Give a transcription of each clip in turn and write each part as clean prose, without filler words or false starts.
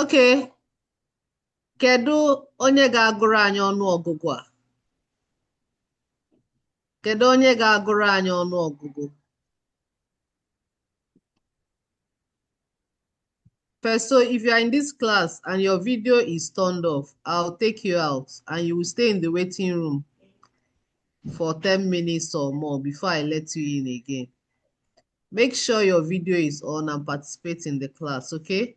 Okay, kedu onye ga-agụrụ anyị ọnụọgụgụ a? Kedu onye ga-agụrụ anyị ọnụọgụgụ? First, so if you are in this class and your video is turned off, I'll take you out and you will stay in the waiting room for 10 minutes or more before I let you in again. Make sure your video is on and participate in the class, okay?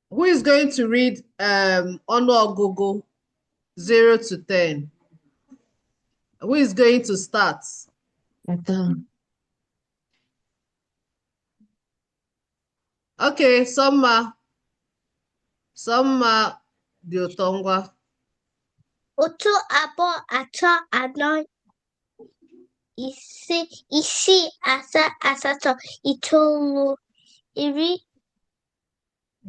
Who is going to read ọnụọgụgụ 0 to 10? Who is going to start? Okay, Sọmma dị ụtọ ngwa. Otu, abụọ, atọ, anọ, ise, isii, asaa, asatọ, itoolu, iri.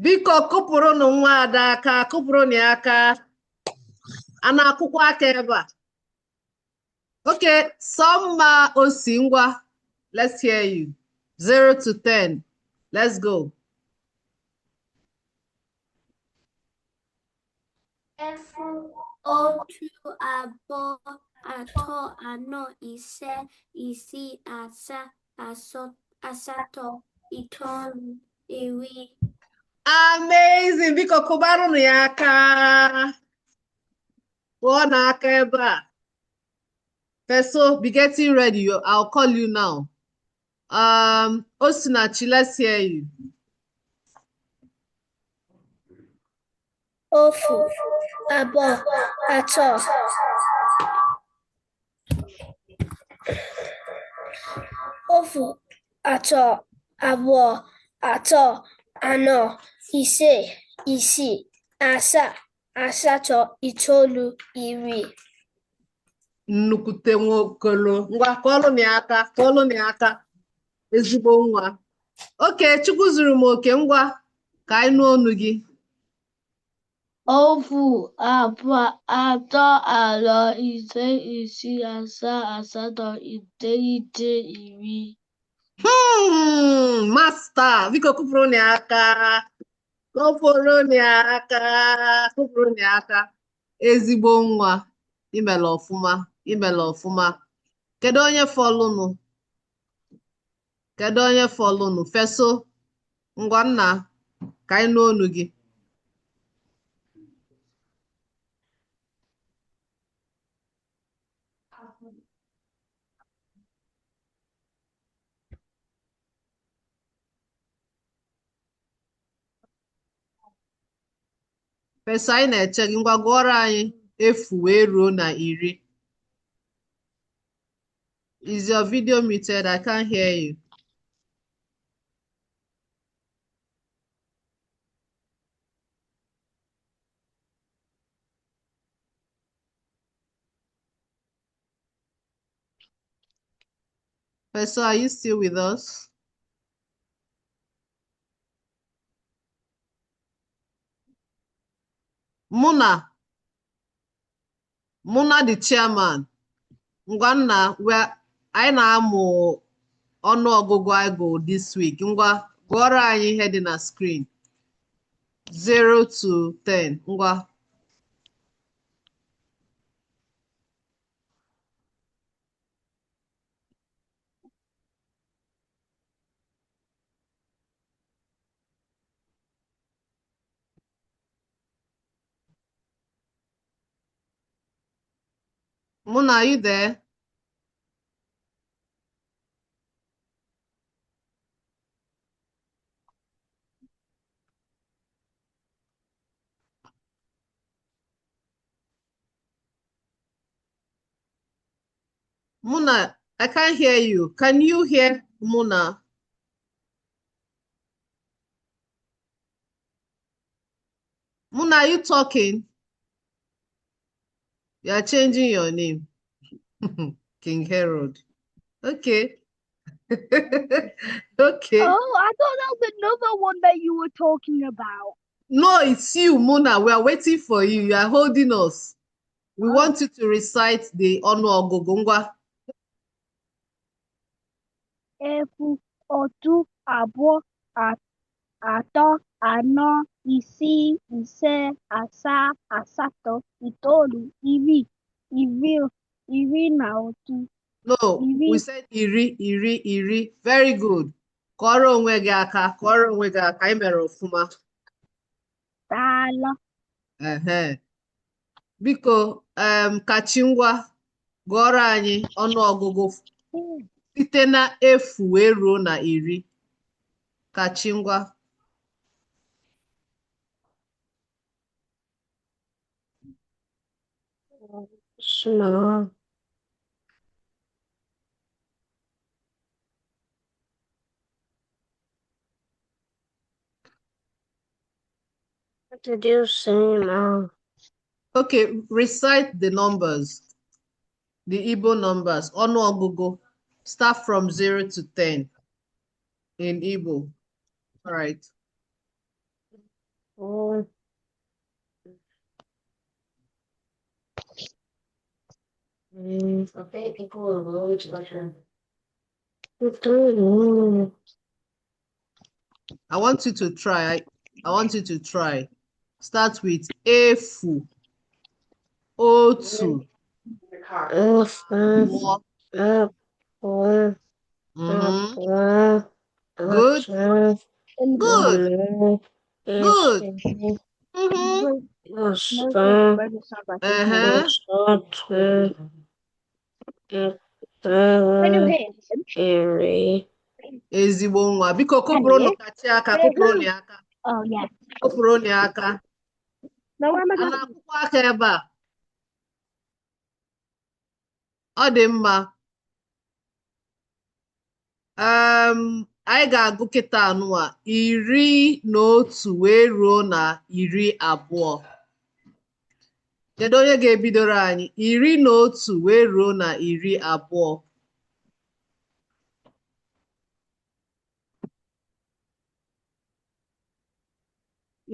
Biko kụpụrụnụ nwa Ada aka, kụpụrụnụ ya aka. A na-akụkwa aka ebe a. Okay, Sọmma osi ngwa. Let's hear you. 0 to 10. Let's go. Efu, otu, abụọ, atọ, anọ, ise, isii, asaa, asatọ, itoolu, iri. Amazing! Biko kụbarụnụ ya aka. Pụọ n'aka ebe a. Peso, be getting ready. I'll call you now. Osinachi, let's hear you. Ofu, abụọ, atọ, ofu, atọ, abụọ, atọ, anọ, ise, isii, asaa, asatọ, itoolu, iri. Nnukwute nwokolo. Ngwa kụọlụnụ ya aka, kụọlụnụ ya aka. Ezigbo nwa. Okay, Chukwu zuru m oke, ngwa ka anyị nụ ọnụ gị. Ofu, abụọ, atọ, anọ, ise, isii, asaa, asatọ, iteghete, iri. Master, biko kụpụrụnụ ya aka. Kụpụrụnụ ya aka. Kụpụrụnụ ya aka. Ezigbo nwa. Imela ọfụma. Imela ọfụma. Kedu onye fọlụnụ? Kedu onye fọlụnụ? Feso, ngwa nna ka anyị nụ ọnụ gị. Feso, anyị na-eche gị. Ngwa gụọrọ anyị efu wee ruo na iri. Is your video muted? I can't hear you. Feso, are you still with us? Muna the chairman. Ngwa nna, anyị na-amụ ọnụọgụgụ Igbo this week. Ngwa gụọrọ anyị ihe dị na screen. 0 to 10. Ngwa. Muna, are you there? Muna, I can't hear you. Can you hear Muna? Muna, are you talking? You are changing your name. King Herod. Okay. Okay. Oh, I thought that was another one that you were talking about. No, it's you, Muna. We are waiting for you. You are holding us. We want you to recite the ọnụọgụgụ. Ngwa. Efu, otu, abụọ, atọ, anọ, isii, ise, asaa, asatọ, itoolu, iri na otu. No, we said iri. Very good. Kọrọ onwe gị aka, ị mere ọfụma. Daalụ. Biko, kachi ngwa gụọrọ anyị ọnụọgụgụ site na efu wee ruo na iri. Kachi ngwa. Small. What did you say, Mom? Okay, recite the numbers. The Igbo numbers. Ọnụọgụgụ. Start from 0 to 10 in Igbo. All right. Oh. Okay, people will roll each other. I want you to try. I want you to try. Start with efu, otu, abụọ. Good. Good. Good. Ezigbo nwa. Biko kụpụrụnụ kachi aka, kụpụrụnụ ya aka. Kụpụrụnụ ya aka. A na-akwụkwọ aka ebe a. Ọ dị mma. Anyị ga-agụ kịta anụwa 11 wee ruo na 12. Kedu onye ga-ebidoro anyị? 11 wee ruo na 12.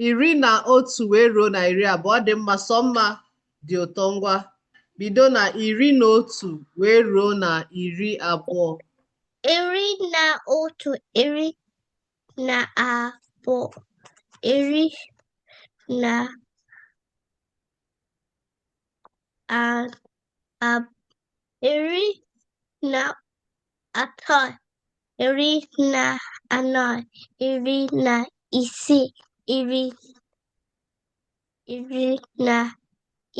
Iri na otu wee ruo na 12. Ọ dị mma, sọ mma dị ụtọ. Ngwa bido na 11 wee ruo na 12. Iri na otu, iri na abụọ, iri na iri na atọ, iri na anọ, iri na isii, iri na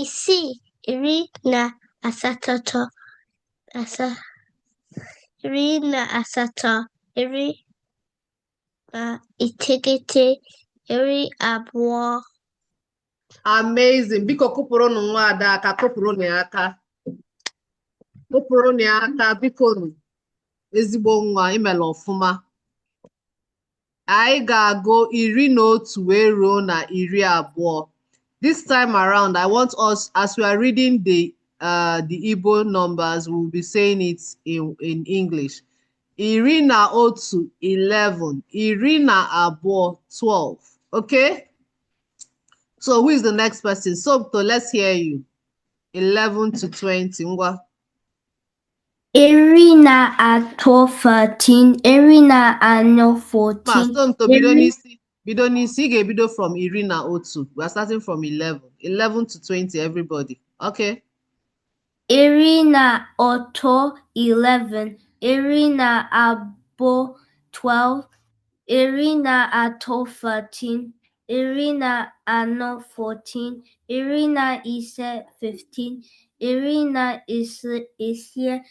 isii, iri na asatọ, iri na asatọ, iri na iteghete, iri abụọ. Amazing. Biko kụpụrụnụ nwa ada aka, kụpụrụnụ ya aka. Kụpụrụnụ ya aka, biko. Ezigbo nwa, imela ọfụma. Anyị ga-agụ 11 wee ruo na 12. This time around, I want us, as we are reading the Igbo numbers, we'll be saying it in English. Iri na otu, 11. Iri na abụọ, 12. Okay? So who is the next person? So let's hear you. 11 to 20. Ngwa. Iri na atọ, 13. Iri na anọ, 14. Bido n'isi, ị ga-ebido from iri na otu. We are starting from 11. 11 to 20, everybody. Okay? Iri na atọ, 11. Iri na abụọ, 12. Iri na atọ, 13. Iri na anọ, 14. Iri na ise, 15. Iri na isii,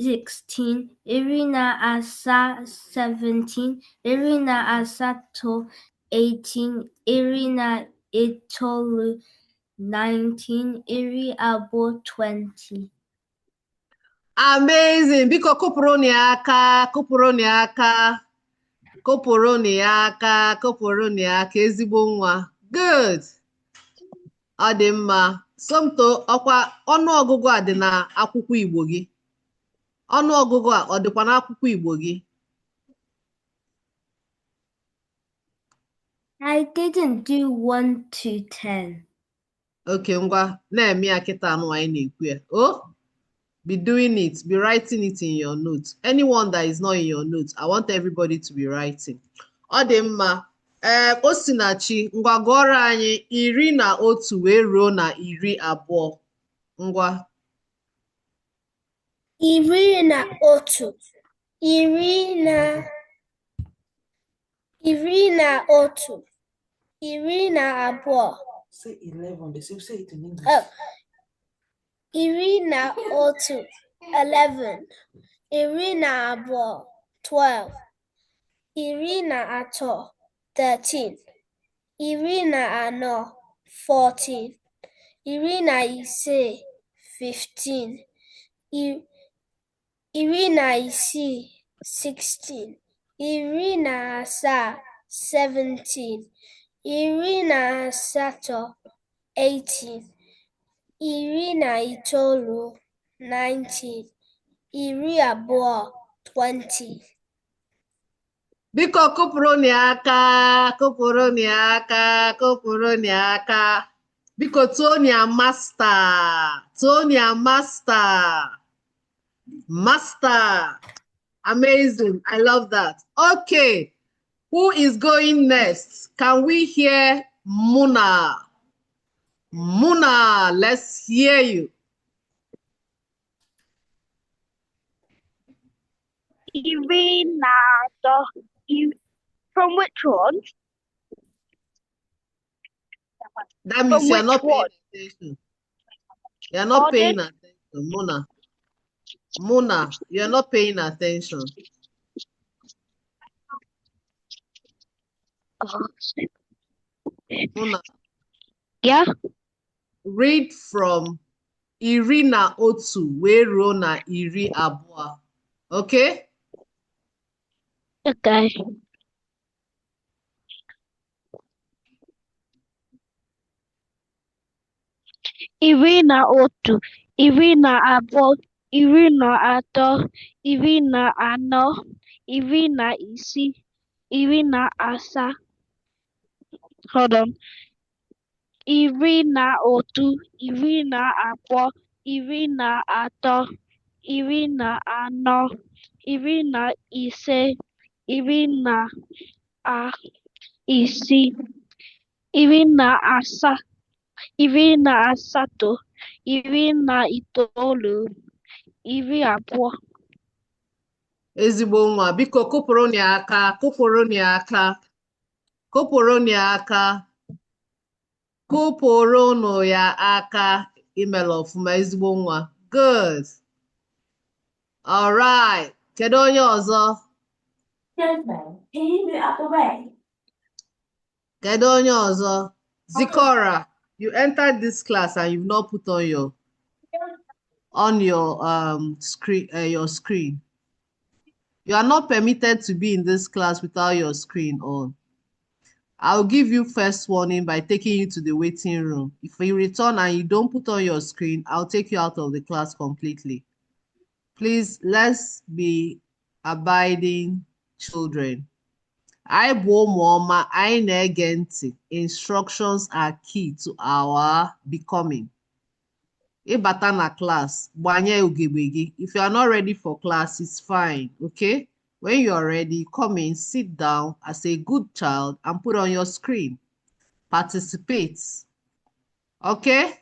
16. Iri na asaa, 17. Iri na asatọ, 18. Iri na itoolu, 19. Iri abụọ, 20. Amazing. Biko kụpụrụnụ ya aka, kụpụrụnụ ya aka. Kụpụrụnụ ya aka, kụpụrụnụ ya aka. Ezigbo nwa. Good. Ọ dị mma. Somto, ọkwa ọnụọgụgụ a dị na akwụkwọ Igbo gị? Ọnụọgụgụ a ọ dịkwa n'akwụkwọ Igbo gị? I didn't do 1 to 10. Okay, ngwa na-eme ya kịta anụ anyị na-ekwu ya. Oh, be doing it, be writing it in your notes. Anyone that is not in your notes, I want everybody to be writing. Ọ dị mma. Osinachi, ngwa gụọrọ anyị 11 wee ruo na 12. Ngwa. 11, 11, 12, 12. Say 11. They say it in English. Oh, 11, 11, 12, 12, 13, 14, 15, 16, 17, 18, 19, 20. Biko kụpụrụnụ aka, kụpụrụnụ aka, kụpụrụnụ aka. Biko Tonia master, Tonia master, master. Amazing, I love that. Okay, who is going next? Can we hear Muna? Muna, let's hear you. From which one? That means From you're not which paying one? attention. You're not Pardon? paying attention, Muna. Muna, you're not paying attention. Muna, Yeah. read from Irina Otu wee ruo na 12. Okay? Okay. Otu, 12, 13, 14, 15, 17. Hold on. 11, 12, 13, 14, 15, 16, 17, 18, 19, 20. Ezigbo nwa, biko kụpụrụnụ ya aka, kụpụrụnụ ya aka, kụpụrụnụ ya aka, kụpụrụnụ ya aka. Imela ọfụma, ezigbo nwa. Good. All right. Kedu onye ọzọ? Gentlemen, can you move out the way? Kedu onye ọzọ? Zikora, you entered this class and you've not put on your screen, your screen. You are not permitted to be in this class without your screen on. I'll give you first warning by taking you to the waiting room. If you return and you don't put on your screen, I'll take you out of the class completely. Please, let's be abiding children. I bụ ụmụọma, anyị na-ege ntị. Instructions are key to our becoming. Ịbata na class, gbanye ugegbe gị. If you are not ready for class, it's fine, okay? When you are ready, come in, sit down as a good child and put on your screen. Participate. Okay?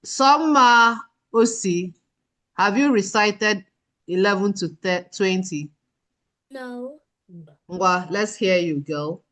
Summa Osi, have you recited 11 to 20? No. Ngwa, let's hear you, girl.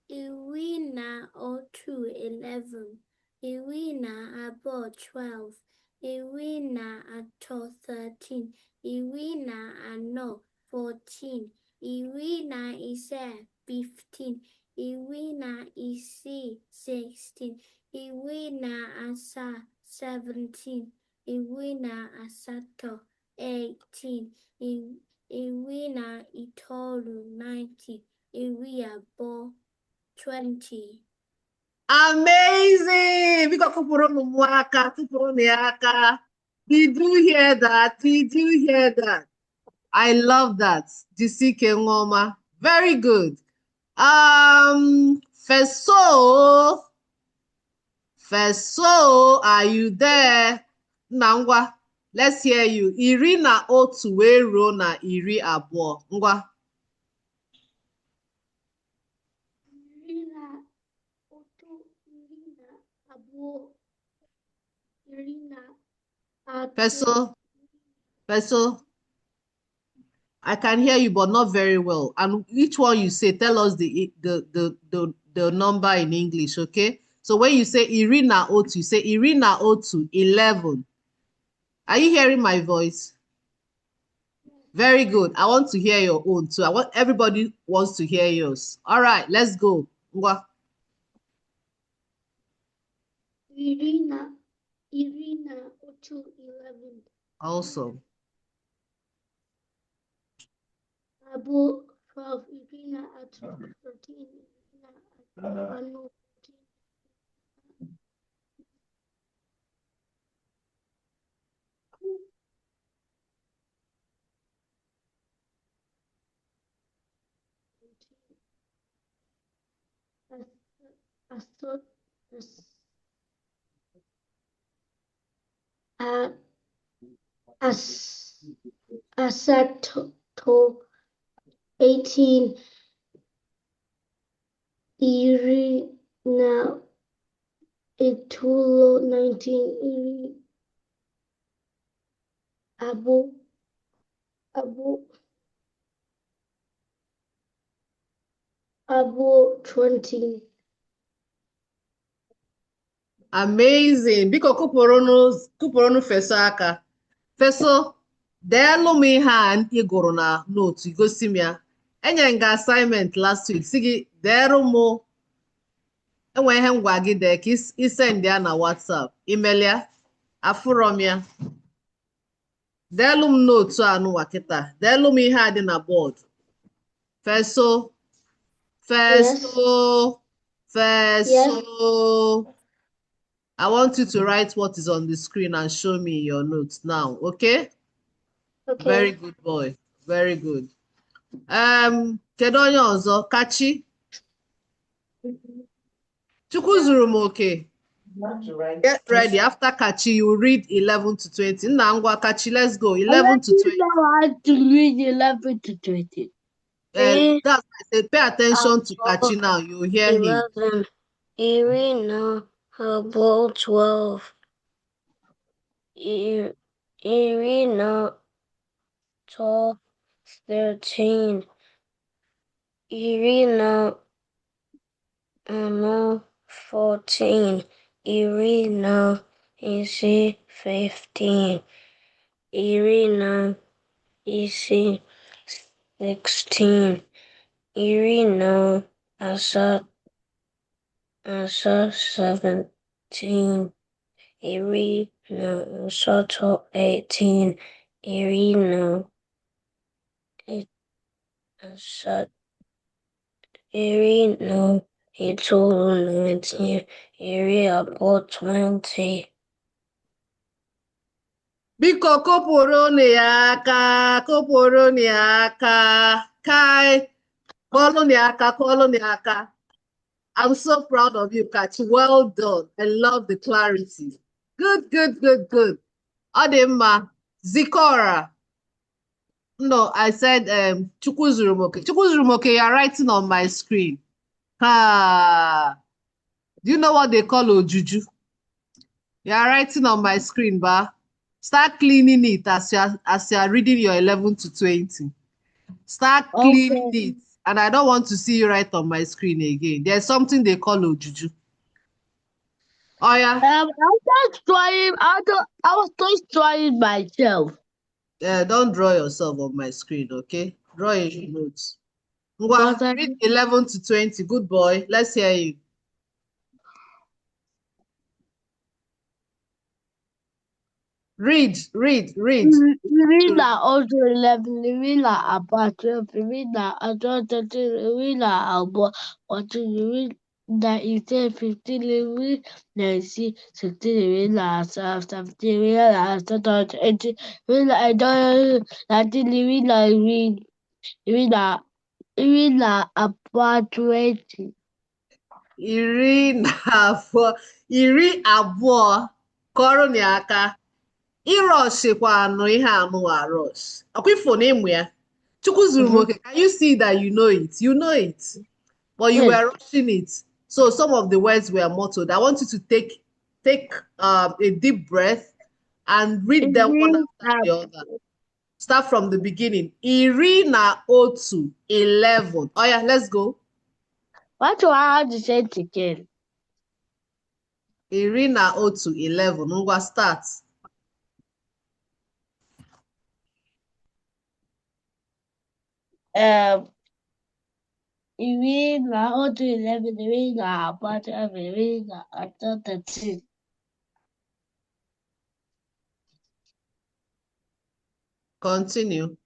Irina Otu 11, Irina Abo 12, Irina Ato 13, Irina Ano 14, Irina Ise 15, Irina Isi 16, Irina Asa 17, Irina Asato 18, Irina Itoru 19, Irina Bo 20. Amazing! Because did you hear that? Did you hear that? I love that. Jisike Ngoma. Very good. Feso, are you there? Nangwa, Let's hear you. Iri na otu wee ruo na iri abụọ. Ngwa. iri na otu, iri na abụọ, iri na atọ. Peso. I can hear you, but not very well. And each one you say, tell us the number in English, okay? So when you say iri na otu, you say iri na otu, 11. Are you hearing my voice? Very good. I want to hear your own too. Everybody wants to hear yours. All right, let's go. Ngwa. Iri na otu, 11. Awesome. Abụọ, 12. Iri na atọ, 13. Iri na anọ, 14. Asato, 18. Iri na itulo, 19. Iri abụọ, 20. Amazing. Biko kụpụrụnụ feso aka. Feso, deelu m ihe a ị gụrụ na note, gosi m ya. Enyere m gị assignment last week. Si gị deelu m enwe ihe ngwa gị dee ka isend ya na WhatsApp. Imelia, afụrọ m ya. Deelu m note anụwa kịta. Deelu m ihe a dị na bọọdụ. Feso. I want you to write what is on the screen and show me your notes now, okay? Okay. Very good boy. Very good. Kedu onye ọzọ? Kachi? Chukwu zuru m oke. Get ready. After Kachi, you read 11 to 20. Nna ngwa Kachi, let's go. 11 to 20. I have to read 11 to 20. That's why I said pay attention to Kachi now. You will hear him. 11. Iri na abụọ, 12. Iri na atọ, 13. Iri na anọ, 14. Iri na ise, 15. Iri na ise, 16. Iri na asaa, 17. Iri na asatọ, 18. Iri na itoolu, 19. Iri abụọ, 20. Biko kụpụrụnụ ya aka. Kai, kụọlụnụ ya aka. I'm so proud of you, Kachi. Well done. I love the clarity. Good. Ọ dị mma. Zikora. No, I said Chukwu zuru m oke. Chukwu zuru m oke, you're writing on my screen. Do you know what they call ojuju? You're writing on my screen, ba. Start cleaning it as you are reading your 11 to 20. Start cleaning it. And I don't want to see you write on my screen again. There's something they call ojuju. Oh yeah. I was just trying myself. Don't draw yourself on my screen, okay? Draw your notes. Ngwa, read 11 to 20. Good boy. Let's hear you. Read. Iri na otu, 11. Iri na abụọ, 12. Iri na atọ, 13. Iri na abụọ, 14. Iri na ise, 15. Iri na isii, 16. Iri na asaa, 17. Iri na asatọ, 18. Iri na itoolu, 19. Iri na abụọ, 20. Iri abụọ. Kọrọ m aka. Iroshikwa no ihe anụwa rush. Akwifo na ịmụ ya. Chukwu zuru m oke. Can you see that you know it? You know it. But you Yes. were rushing it. So some of the words were mottled. I want you to take a deep breath and read them one after the other. Start from the beginning. Iri na otu 11. Oh yeah, let's go. What do I have to say it again? Iri na otu 11. Ngwa start. Iri na otu 11, iri na abụọ 12, iri na atọ 13. Continue.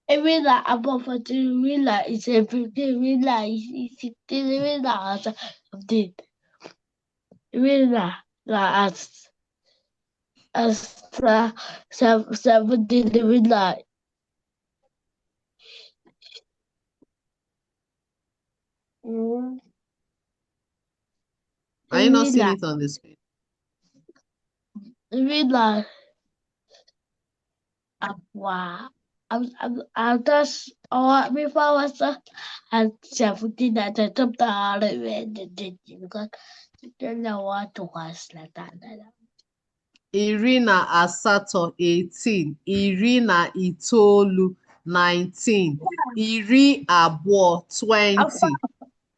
Iri na abụọ 14, iri na ise 15, iri na isii 16, iri na asaa 17, iri na asaa 17, iri na Are you not seeing it on the screen? iri na abụọ. I'll just before I was at 17 at the top because I don't know what to was like that. Iri na asatọ 18. Iri na itoolu 19. Iri abụọ 20.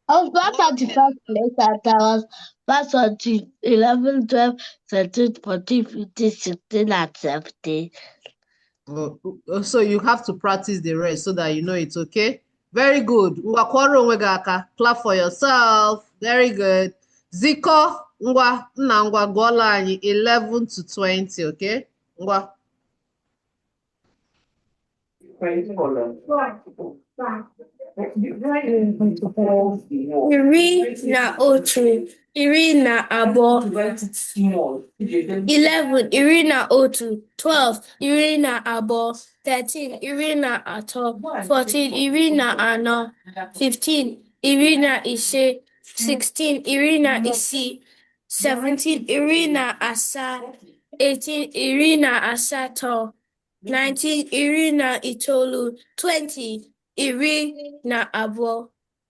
I was back at the first place and I was back on 11, 12, 13, 14, 15, 16, and 17. So you have to practice the rest so that you know it's okay. Very good. Ngwa kwọrọ onwe gị aka. Clap for yourself. Very good. Ziko, ngwa nna ngwa gụọla anyị 11 to 20, okay? Ngwa. Iri na otu, iri na abụọ, 11, iri na otu, 12, iri na abụọ, 13, iri na atọ, 14, iri na anọ, 15, iri na ise, 16, iri na isii, 17, iri na asaa, 18, iri na asatọ, 19, iri na itoolu, 20, iri na abụọ.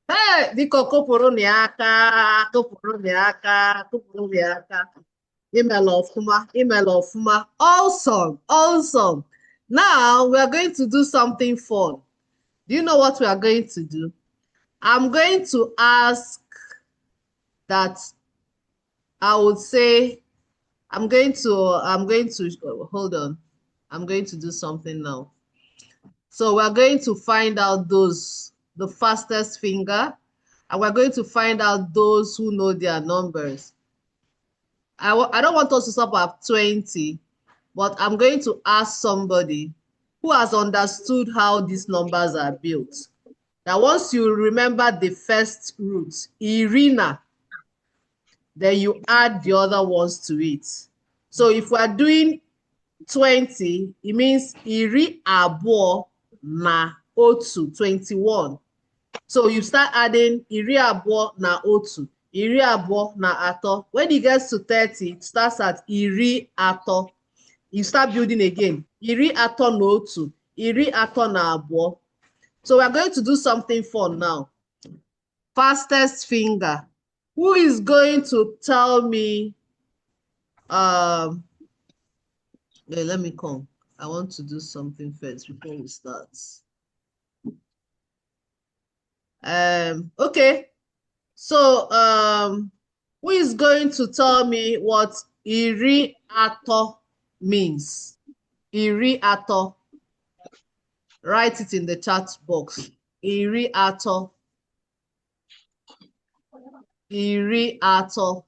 Hey, biko kụpụrụ ya aka, kụpụrụ ya aka, kụpụrụ ya aka. Imela ọfụma, imela ọfụma. Awesome, awesome. Now we are going to do something fun. Do you know what we are going to do? I'm going to ask that I would say I'm going to hold on. I'm going to do something now. So we're going to find out the fastest finger, and we're going to find out those who know their numbers. I don't want us to stop at 20, but I'm going to ask somebody who has understood how these numbers are built. Now, once you remember the first root, Irina, then you add the other ones to it. So if we're doing 20, it means iri abụọ na otu, 21. So you start adding iri abụọ na otu, iri abụọ na atọ. When it gets to 30, it starts at iri atọ. You start building again. Iri atọ na otu, iri atọ na abụọ. So we're going to do something fun now. Fastest finger. Who is going to tell me? Let me come. I want to do something first before we start. Okay. So who is going to tell me what iri atọ means? Iri atọ. Write it in the chat box. Iri atọ. Iri atọ.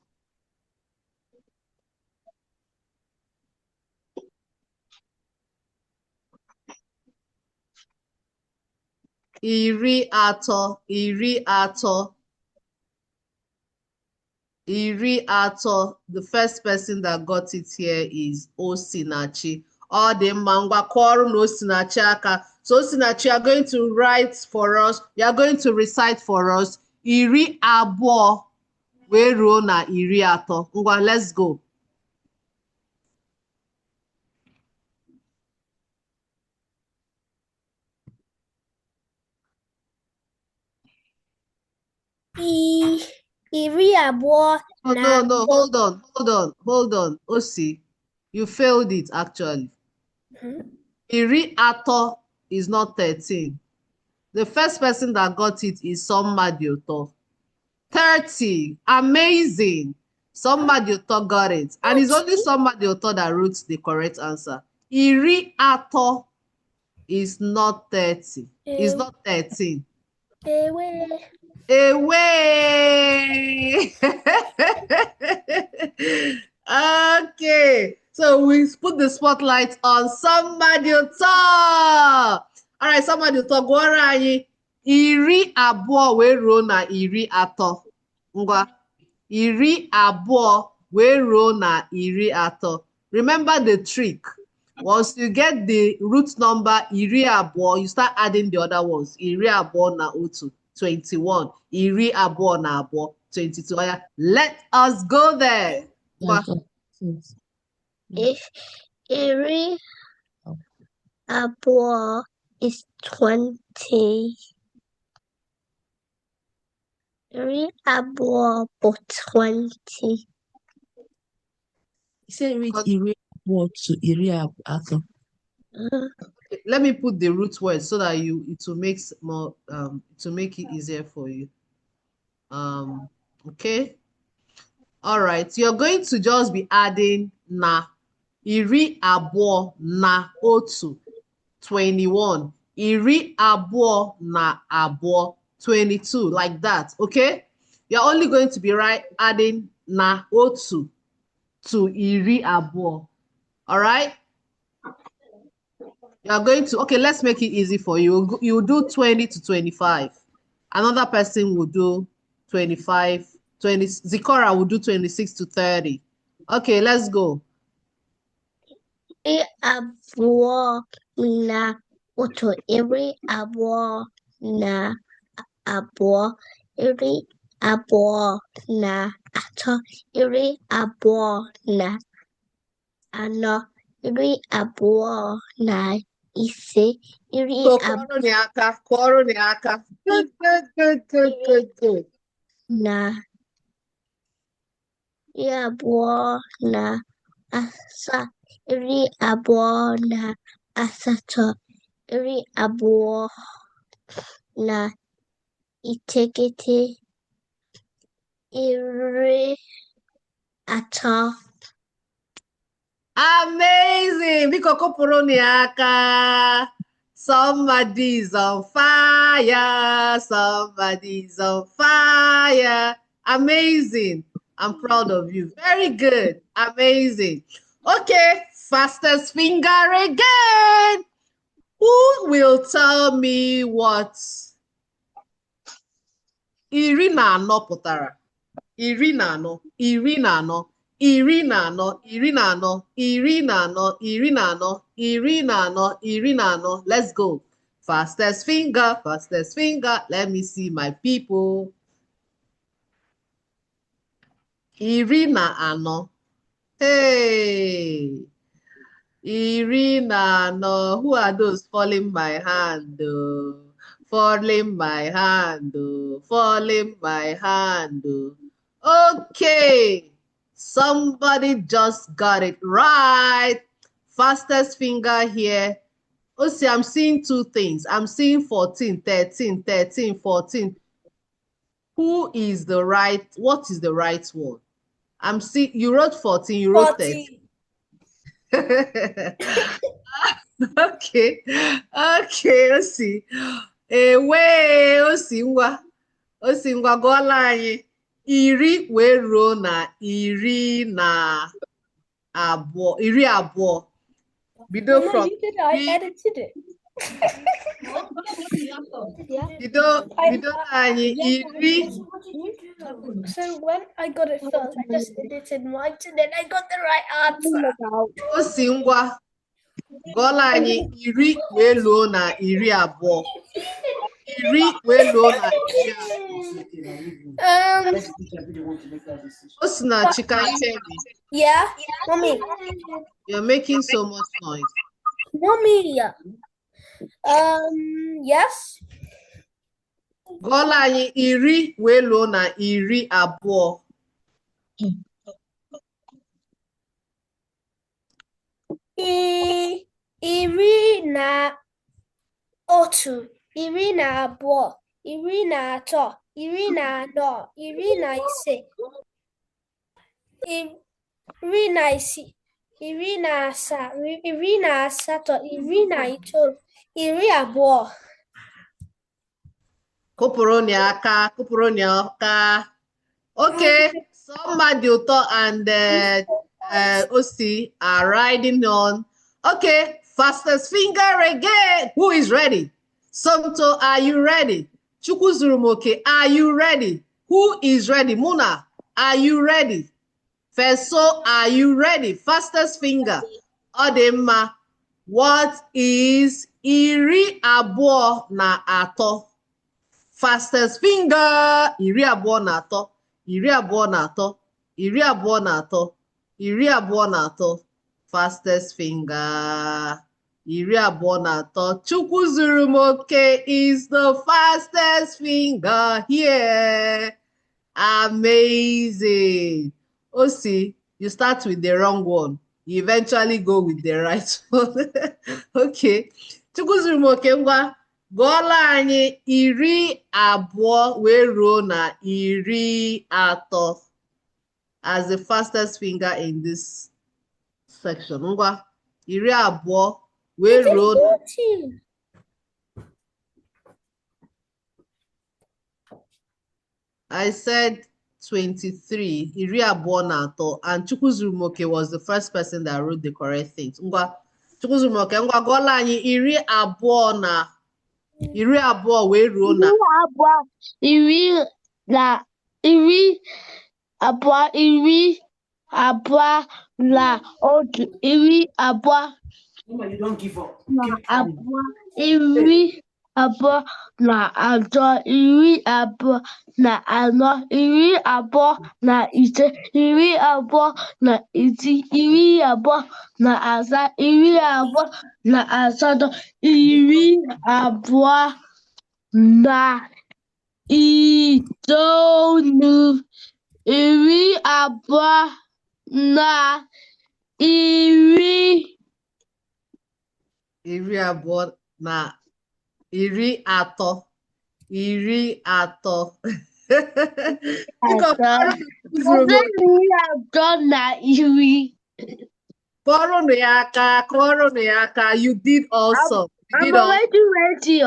Iri atọ. Iri atọ. Iri atọ. The first person that got it here is Osinachi. Ọ dị mma, ngwa kọọrọ na Osinachi aka. So Osinachi, you are going to write for us. You are going to recite for us. Iri abụọ wee ruo na iri atọ. Ngwa, let's go. Iri abụọ Oh, na no, hold on. Osi, you failed it actually. Iri ato is not 13. The first person that got it is Sommadioto. 30. Amazing. Sommadioto got it. And it's only Sommadioto that wrote the correct answer. Iri ato is not 30. It's not 13. Away. Okay. So we put the spotlight on Sommadioto. All right, Sommadioto, gwara anyị iri abụọ wee ruo na iri atọ. Ngwa. Iri abụọ wee ruo na iri atọ. Remember the trick. Once you get the root number iri abụọ, you start adding the other ones. Iri abụọ na otu, 21. Iri abụọ na abụọ, 22. Let us go there. Iri abụọ is 20. Iri abụọ bụ 20. You said read iri abụọ to iri atọ. Let me put the root word so that it will make more to make it easier for you. Okay. All right. You're going to just be adding na. Iri abụọ na otu, 21. Iri abụọ na abụọ, 22. Like that. Okay. You're only going to be adding na otu to iri abụọ. All right. You're going to, okay, let's make it easy for you. You do 20 to 25. Another person will do 25, 20. Zikora will do 26 to 30. Okay, let's go. Iri abụọ na otu, iri abụọ na abụọ, iri abụọ na atọ, iri abụọ na anọ, iri abụọ na ise, iri Kụọrọ aka. Good. na iri abụọ na asaa, iri abụọ na asatọ, iri abụọ na iteghete, iri atọ. Amazing. Biko kụpụrụ aka. Somebody's on fire. Somebody's on fire. Amazing. I'm proud of you. Very good. Amazing. Okay, fastest finger again. Who will tell me what iri na anọ pụtara? Iri na anọ, iri na anọ, iri na anọ, iri na anọ, iri na anọ, iri na anọ, iri na anọ, iri na anọ. Let's go. Fastest finger, fastest finger. Let me see my people. Iri na anọ. Hey. Iri na anọ. Who are those falling my hand? Falling my hand. Falling my hand. Okay. Somebody just got it right. Fastest finger here. Oh, see, I'm seeing two things. I'm seeing 14, 13, 13, 14. Who is the right? What is the right one? I'm seeing you wrote 14, you wrote 13. Okay. Let's see. Osi ngwa gụọla anyị iri wee ruo na iri na abụọ, iri abụọ. Bido Mama, from you did. I edited it. bido anyị iri. So when I got it first, I just edited mine, and then I got the right answer. Osi ngwa gụọla anyị iri wee ruo na iri abụọ. Iri wee ruo na iri abụọ. Osinachi, can you hear me? Yeah, mommy. You're making so much noise. Mommy. Yes. Gụọla anyị iri wee luo na iri abụọ. Iri na otu, iri na abụọ, iri na atọ, iri na anọ, iri na ise, iri na isii, iri na asaa, iri na asatọ, iri na itoolu, iri abụọ. Kụpụrụnụ aka, kụpụrụnụ aka. Okay, somebody ụtọ and Osi are riding on. Okay, fastest finger again. Who is ready? Somto, are you ready? Chukwuzurumoke, are you ready? Who is ready? Muna, are you ready? Feso, are you ready? Fastest finger. Odema, what is iri abụọ na atọ? Fastest finger. Iri abụọ na atọ. Iri abụọ na atọ. Iri abụọ na atọ. Iri abụọ na atọ. Fastest finger. Iri abụọ na atọ. Chukwuzurumoke is the fastest finger here. Amazing. Osi, you start with the wrong one. You eventually go with the right one. Okay. Chukwuzurumoke ngwa. Gụọla anyị iri abụọ wee ruo na iri atọ as the fastest finger in this section. Ngwa, iri abụọ wee ruo na... I said 23, iri abụọ na atọ, and Chukwuzurumoke was the first person that wrote the correct things. Ngwa, Chukwuzurumoke, ngwa gụọla anyị iri abụọ na iri abụọ wee ruo na iri abụọ na otu, iri abụọ na abụọ, iri abụọ na atọ, iri abụọ na anọ, iri abụọ na ise, iri abụọ na isii, iri abụọ na asaa, iri abụọ na asatọ, iri abụọ na itoolu, iri abụọ na iri abụọ na iri atọ, iri atọ. Kụọrọnụ ya aka, kụọrọnụ ya aka. You did awesome. I'm already ready.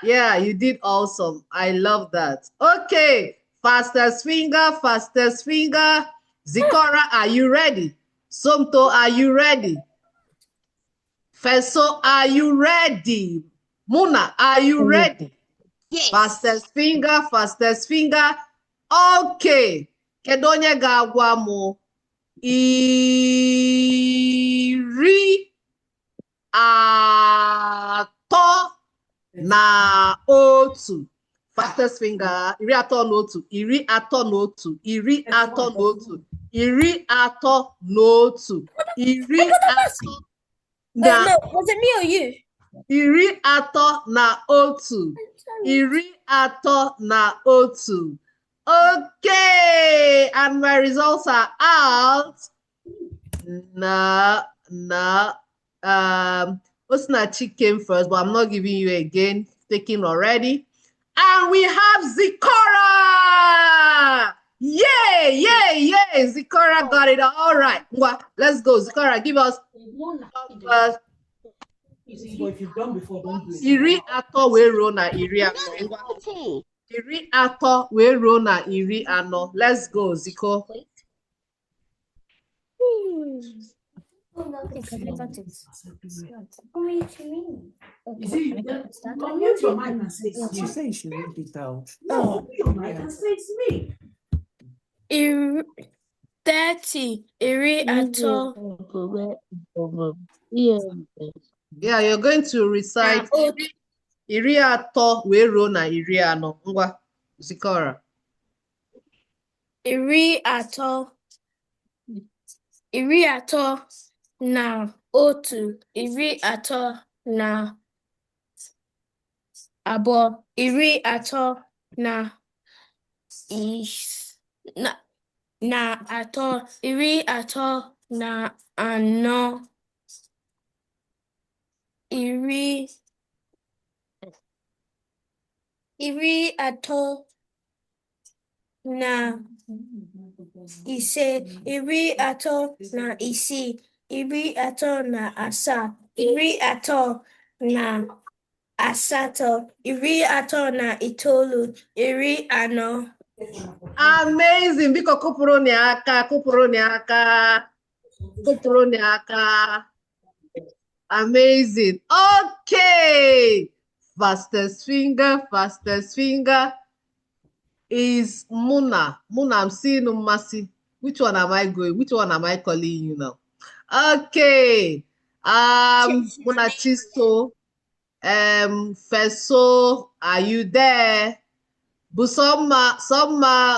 Yeah, you did awesome. I love that. Okay, fastest finger, fastest finger. Zikora, are you ready? Somto, are you ready? Feso, are you ready? Muna, are you ready? Yes. Fastest finger, fastest finger. Okay. Kedu onye ga-agwa mụ iri atọ na otu? Fastest finger. Iri atọ na otu. Iri atọ na otu. Iri atọ na otu. Iri atọ na otu. Iri atọ na... No, was it me or you? Iri atọ na otu. Iri atọ na otu. Okay, and my results are out. Osinachi came first, but I'm not giving you again. Taken already. And we have Zikora. Yay, yay, yay. Zikora got it. All right. Well, let's go. Zikora, give us if you've done before, don't do it. iri atọ wee ruo na iri anọ. Iri atọ wee ruo na iri anọ. Let's go, Ziko. Unmute your mic and say it's You me. say you should read it out. No, unmute your mic and say it's me. 30, iri atọ. Yeah, you're going to recite iri atọ wee ruo na iri anọ. Ngwa, Zikora. Iri atọ na otu, iri atọ na abụọ, iri atọ na atọ, iri atọ na anọ, iri atọ na ise, iri atọ na isii, iri atọ na asaa, iri atọ na asatọ, iri atọ na itoolu, iri anọ. Amazing. Biko kupuruni aka, kupuruni aka, kupuruni aka. Amazing. Okay. Fastest finger is Muna. Muna, I'm seeing Umasi. Which one am I going? Which one am I calling you now? Okay. Muna Chisto. Feso, are you there? Busoma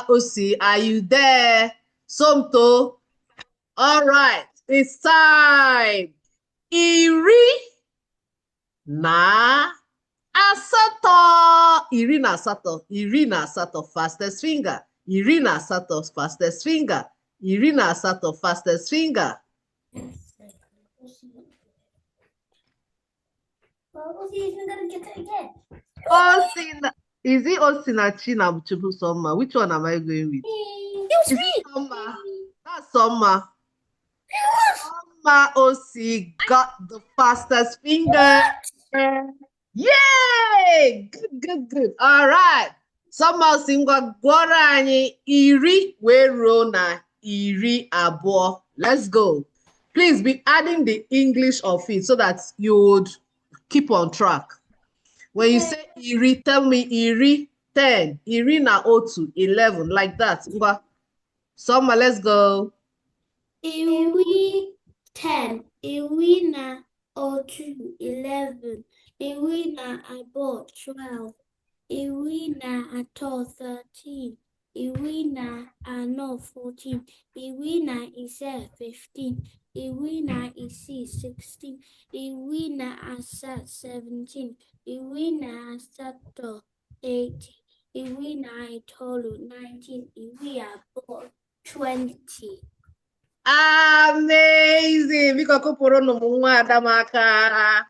Osi, are you there? Somto. All right, it's time. Iri na asato. Iri na asato. Iri na asato. Fastest finger. Iri na asato. Fastest finger. Iri na asato. Fastest finger. Well, Ozzy isn't gonna get it again. Is it Osinachi na Chibusoma? Which one am I going with? It was me. Summer. That's Summer. Summer Osi got the fastest finger. Yay! Good. All right. Summer Osi gwara anyị iri wee ruo na iri abụọ. Let's go. Please be adding the English of it so that you would keep on track. When you say iri, tell me iri 10, iri na otu 11, like that. Summer, let's go. Iri 10, iri na otu 11, iri na abụọ 12, iri na atọ 13, iri na anọ 14, iri na ise 15, iri na isii 16, iri na asaa 17, iri na asatọ 18, iri na itoolu 19, iri abụọ 20. Amazing. Biko kupuru n'ụmụ nwa Adamaka.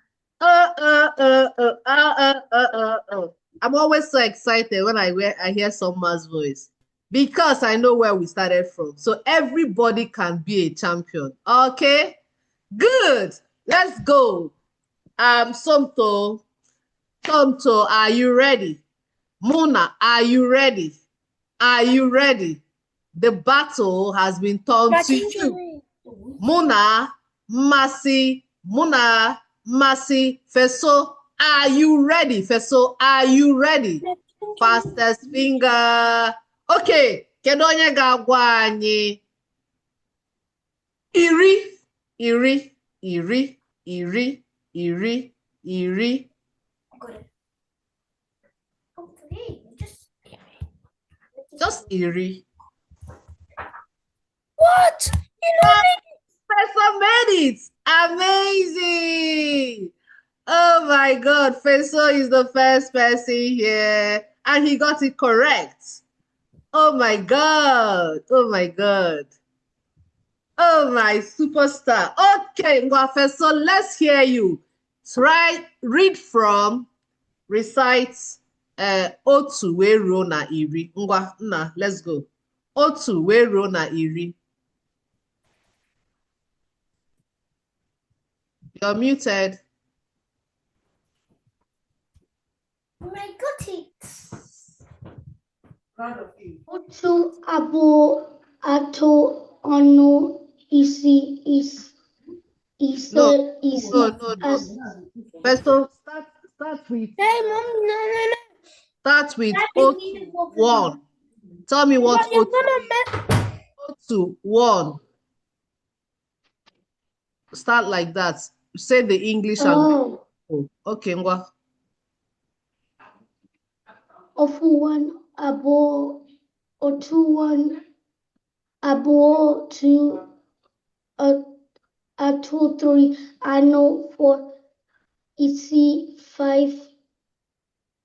I'm always so excited when I hear Summer's voice because I know where we started from. So everybody can be a champion. Okay? Good. Let's go. Somto, are you ready? Muna, are you ready? Are you ready? The battle has been turned to you. Muna, Masi, Feso, are you ready? Feso, are you ready? Fastest finger. Okay, kedu onye ga-agwa anyị? Iri. Just iri. What? Feso made it. Amazing. Oh my God. Feso is the first person here. And he got it correct. Oh my God. Oh my superstar. Okay, Feso, let's hear you. Read from, recite otu wee ruo na iri. Nna, let's go. Otu wee ruo na iri. You're muted. I got it. Proud of you. Otu, abụọ, atọ, anọ, isii, ise, No. First, start with. Hey, Mom, no. Start with Otu 1. Tell me what You're Otu Otu 1. Start like that. Say the English and okay, ngwa. Ofu 1, abụọ, otu 1, abụọ 2, atọ 3, anọ 4, isii 5,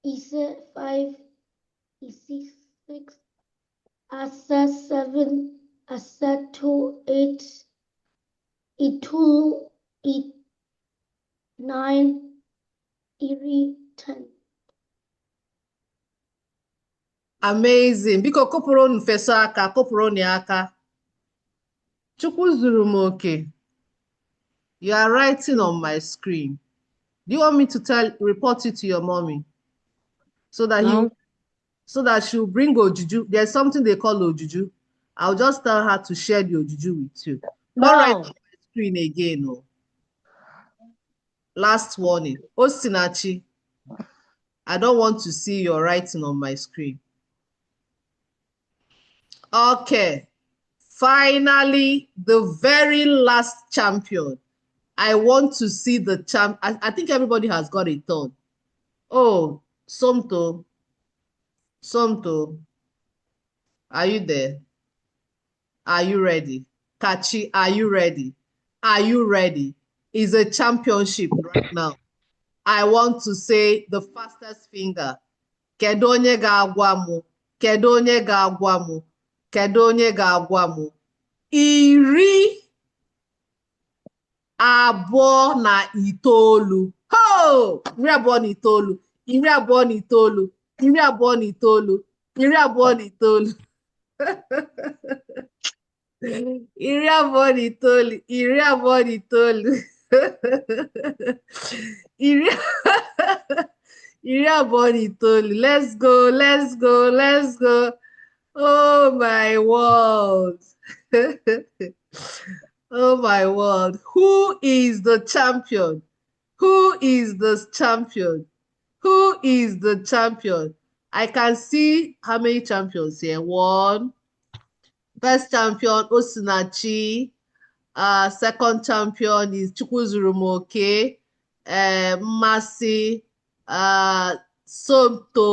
ise 5, ise 6, asa 7, asa 2, 8, itu 9, iri 10. Amazing. Biko kụpụrụ fesa aka, kụpụrụ aka. Chukwu zuru m oke. You are writing on my screen. Do you want me to report it to your mommy? So that she'll bring Ojuju. There's something they call Ojuju. I'll just tell her to share the Ojuju with you. Don't write on my screen again. No. Last warning. Osinachi, I don't want to see your writing on my screen. Okay. Finally, the very last champion. I want to see the champ. I think everybody has got a turn. Oh, Somto. Somto. Are you there? Are you ready? Kachi, are you ready? Are you ready? It's a championship right now. I want to say the fastest finger. Kedu onye ga-agwa mụ? Kedu onye ga-agwa mụ? Kedu onye ga-agwa mụ? 29. Ho! 29. 29. 29. 29. 29. 29. Let's go, let's go, let's go. Oh my word. Oh my word. Who is the champion? Who is the champion? Who is the champion? I can see how many champions here. One. First champion, Osinachi. Second champion is Chukwuzurumoke. Mmasi. Somto.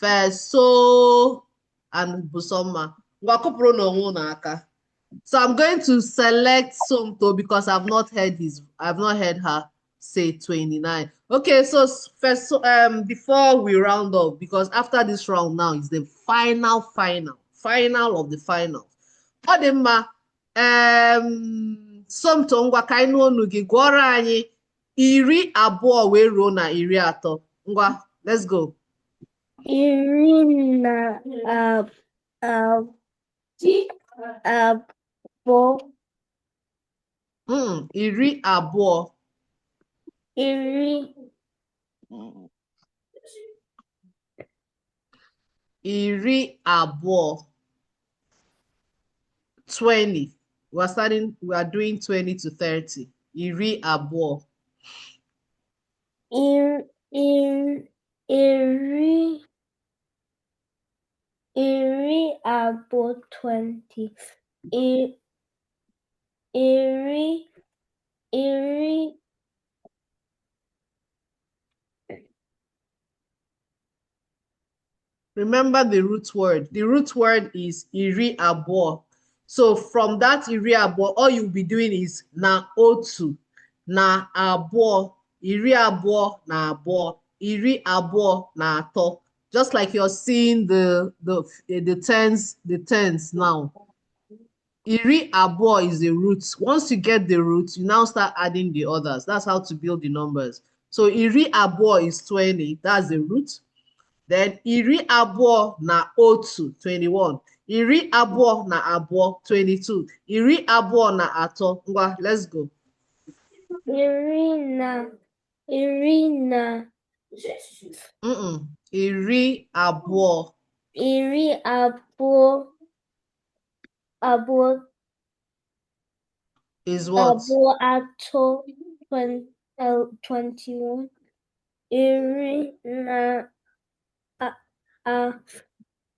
Feso. And Busoma. So I'm going to select Somto because I've not heard her say 29. Okay, so first, before we round up, because after this round now is the final of the final. Odimma, Somto ngwa ka anyị n'onu gị gụọrọ anyị 12 wee ruo na 30. Ngwa, let's go. 12. 20. 20. We are doing 20 to 30. 20. Iri abụọ 20. Iri Remember the root word. The root word is iri abụọ. So from that iri abụọ, all you'll be doing is na otu, na abụọ, iri abụọ na abụọ, iri abụọ na atọ. Just like you're seeing the tens now. Iri abụọ is the root. Once you get the root, you now start adding the others. That's how to build the numbers. So iri abụọ is 20. That's the root. Then iri abụọ na otu 21. Iri abụọ na abụọ 22. Iri abụọ na atọ. Ngwa, let's go. iri na Iri abụọ. iri abụọ Is what? abụọ atọ 21. Iri na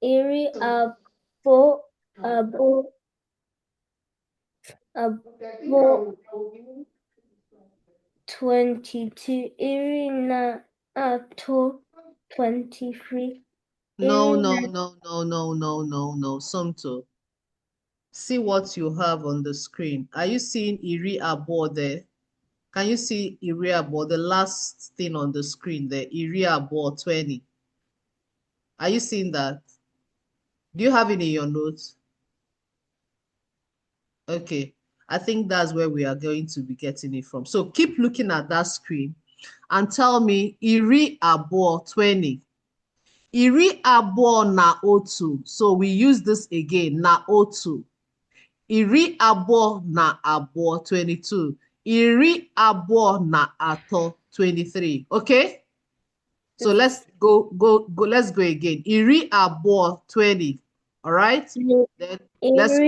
iri abụọ 22. Iri na atọ 23. No. Somto. See what you have on the screen. Are you seeing iri abụọ there? Can you see iri abụọ, the last thing on the screen, the iri abụọ 20? Are you seeing that? Do you have it in your notes? Okay, I think that's where we are going to be getting it from. So keep looking at that screen and tell me iri abụọ 20. Iri abụọ na otu. So we use this again, na otu. Iri abụọ na abụọ 22. Iri abụọ na atọ 23. Okay? So let's go let's go again. Iri abụọ 20. All right? Then let's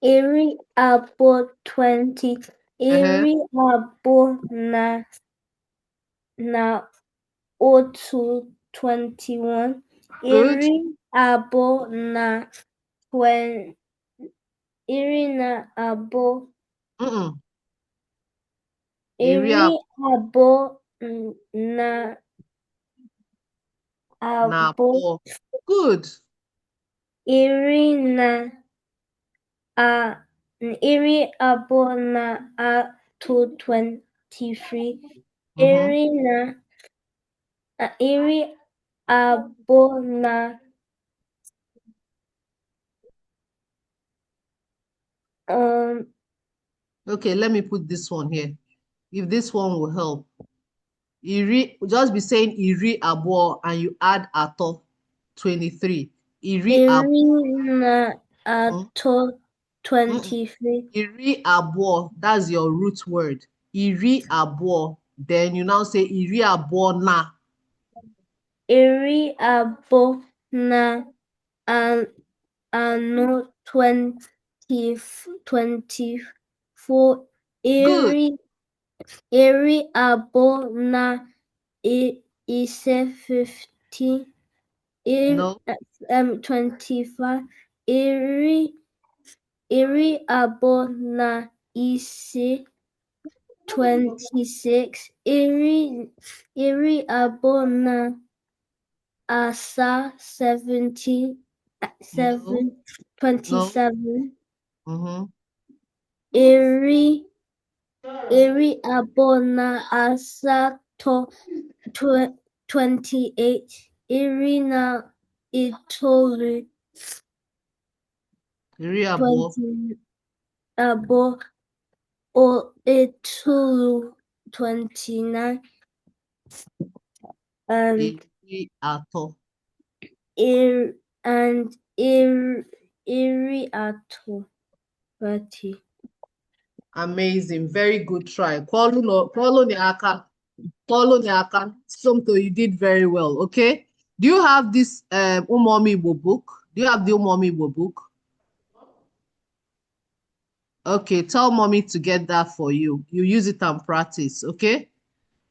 Iri abụọ 20. Iri abụọ na otu 21. good. Iri abụọ na 20. Iri na abụọ. Iri abụọ na abụọ. Good. Iri abụọ na atọ 23. Iri abụọ na okay, let me put this one here. If this one will help. Just be saying iri abụọ and you add atọ 23. Iri na atọ 23. Iri abụọ, that's your root word. Iri abụọ. Then you now say iri abụọ na. Iri abụọ na anọ 24. Iri abụọ na ise 15. No. 25. Iri abụọ na ise 26. Iri abụọ na asaa 27. Iri abụọ na asatọ 28. Iri na itoolu. Iri abụọ. Abụọ or itoolu 29. Iri atọ. Iri atọ 30. Amazing. Very good try. Kwalo aka. Something you did very well. Okay. Do you have this Umuoma Igbo book? Do you have the Umuoma Igbo book? Okay, tell mommy to get that for you. You use it and practice, okay?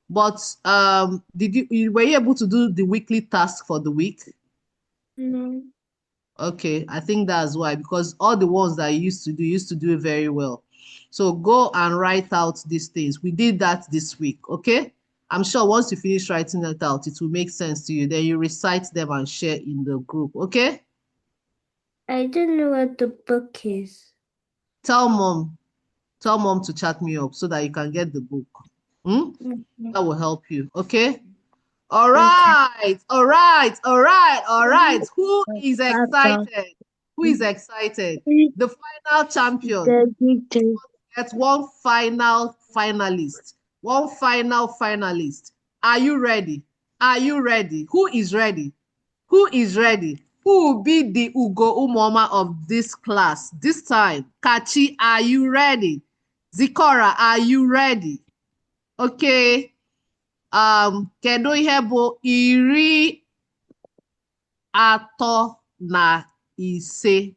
But were you able to do the weekly task for the week? No. Okay, I think that's why, because all the ones that you used to do it very well. So go and write out these things. We did that this week, okay? I'm sure once you finish writing it out, it will make sense to you. Then you recite them and share in the group, okay? I don't know what the book is. Tell mom to chat me up so that you can get the book. That will help you, okay? All right. Who is excited? Who is excited? The final champion. That's one final finalist. One final finalist. Are you ready? Are you ready? Who is ready? Who is ready? Who will be the Ugo Umuoma of this class this time? Kachi, are you ready? Zikora, are you ready? Okay. Kedu ihe bụ iri atọ na ise?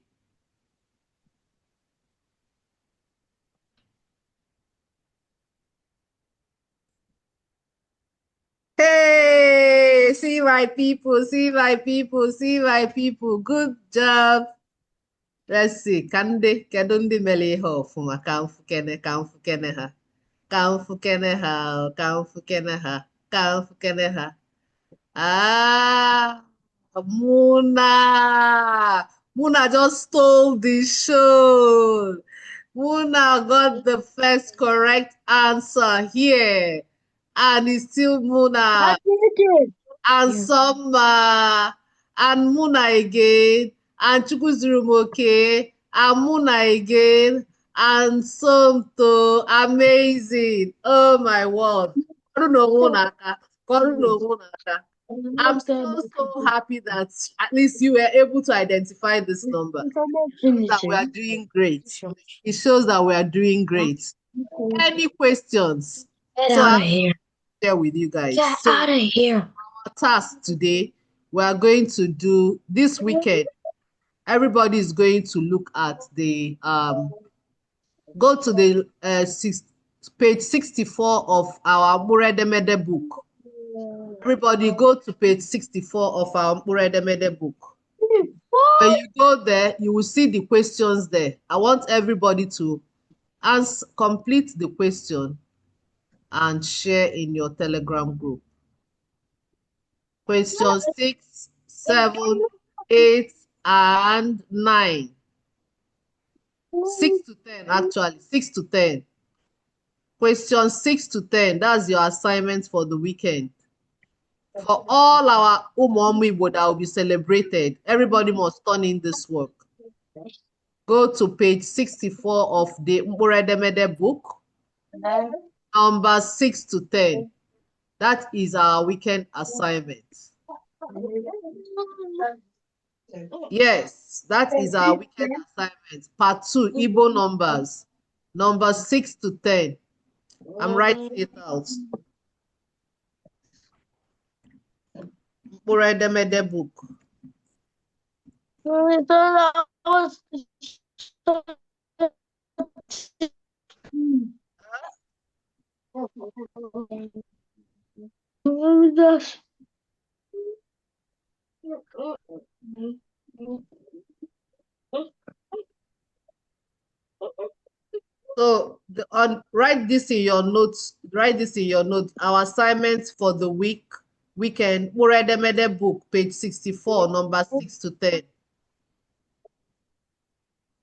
Hey, see my people. Good job. Let's see. Kedu ndị mere ihe ọfụma ka mfukene ha. Ka mfukene ha. Ah, Muna just stole the show. Muna got the first correct answer here. And it's still Muna. And Summer. And Muna again. And Chukwuzurumoke. And Muna again. And Somto. Amazing. Oh my word. I'm so happy that at least you were able to identify this number. That we are doing great. It shows that we are doing great. Any questions? So I'll share with you guys. So out of here. our task today, we are going to do this weekend. Everybody is going to look at the go to the page 64 of our Muredemede book. Everybody go to page 64 of our Muredemede book. When you go there, you will see the questions there. I want everybody to complete the question and share in your Telegram group. Question 6, 7, 8, and 9. 6 to 10, actually. 6 to 10. Question 6 to 10. That's your assignment for the weekend. For all our Umuoma Igbo that will be celebrated, everybody must turn in this work. Go to page 64 of the Muredemede book, number 6 to 10. That is our weekend assignment. Yes, that is our weekend assignment. Part 2, Igbo numbers, number 6 to 10. I'm writing it out. Muredemede book. So write this in your notes. Write this in your notes. Our assignments for the weekend. Muredemede book, page 64, number 6 to 10.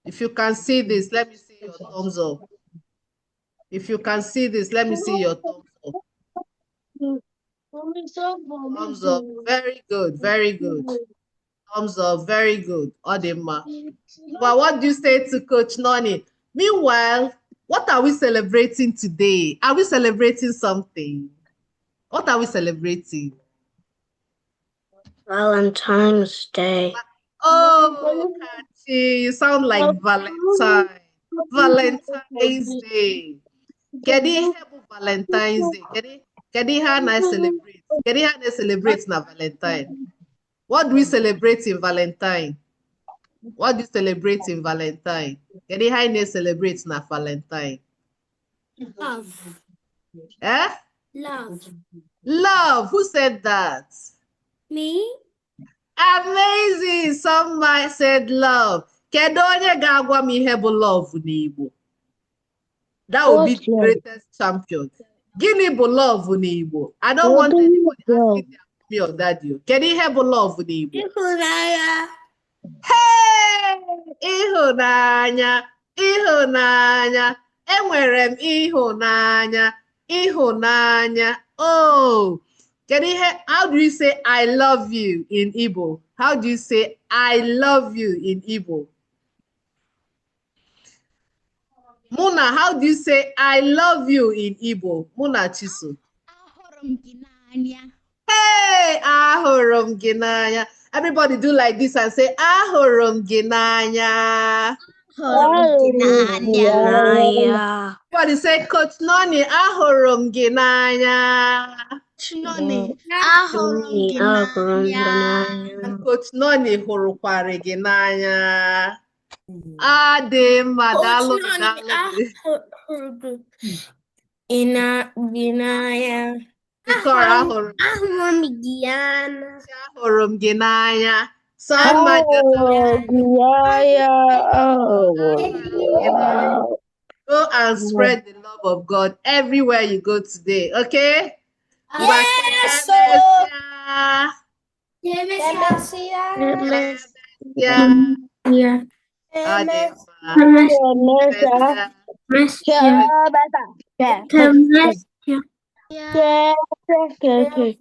If you can see this, let me see your thumbs up. If you can see this, let me see your thumbs up. Thumbs up. Very good. Very good. Thumbs up. Very good. Odema. Well, what do you say to Coach Noni? Meanwhile, what are we celebrating today? Are we celebrating something? What are we celebrating? Valentine's Day. Oh, Kachi, you sound like Valentine. Valentine's Day. Kedi hebu Valentine's Day. Kedi how nice celebrate. Kedi how nice celebrate na Valentine. What do we celebrate in Valentine? What do you celebrate in Valentine? Kedi how nice celebrate na Valentine. Love. Eh? Love. Love. Who said that? Me? Amazing. Somebody said love. Kedu onye ga-agwa m ihe bụ love n'Igbo? That would be the greatest champion. Gịnị bụ love n'Igbo? I don't want anybody asking their mommy or daddy. Kedu ihe bụ love n'Igbo? Ịhụnanya. Hey! Ịhụnanya. Ịhụnanya. Enwere m ịhụnanya. Ịhụnanya. Oh! How do you say I love you in Igbo? How do you say I love you in Igbo? Muna, how do you say I love you in Igbo? Muna Chiso. Hey, ahụrụ m gị n'anya. Everybody do like this and say ahụrụ m gị n'anya. Everybody say Coach Noni, ahụrụ m gị n'anya. And Coach Noni hụrụkwara gị n'anya. Adị mma, daalụ ahụrụ m gị n'anya. Go and spread the love of God everywhere you go today, okay? Yes, Yeah. Semester.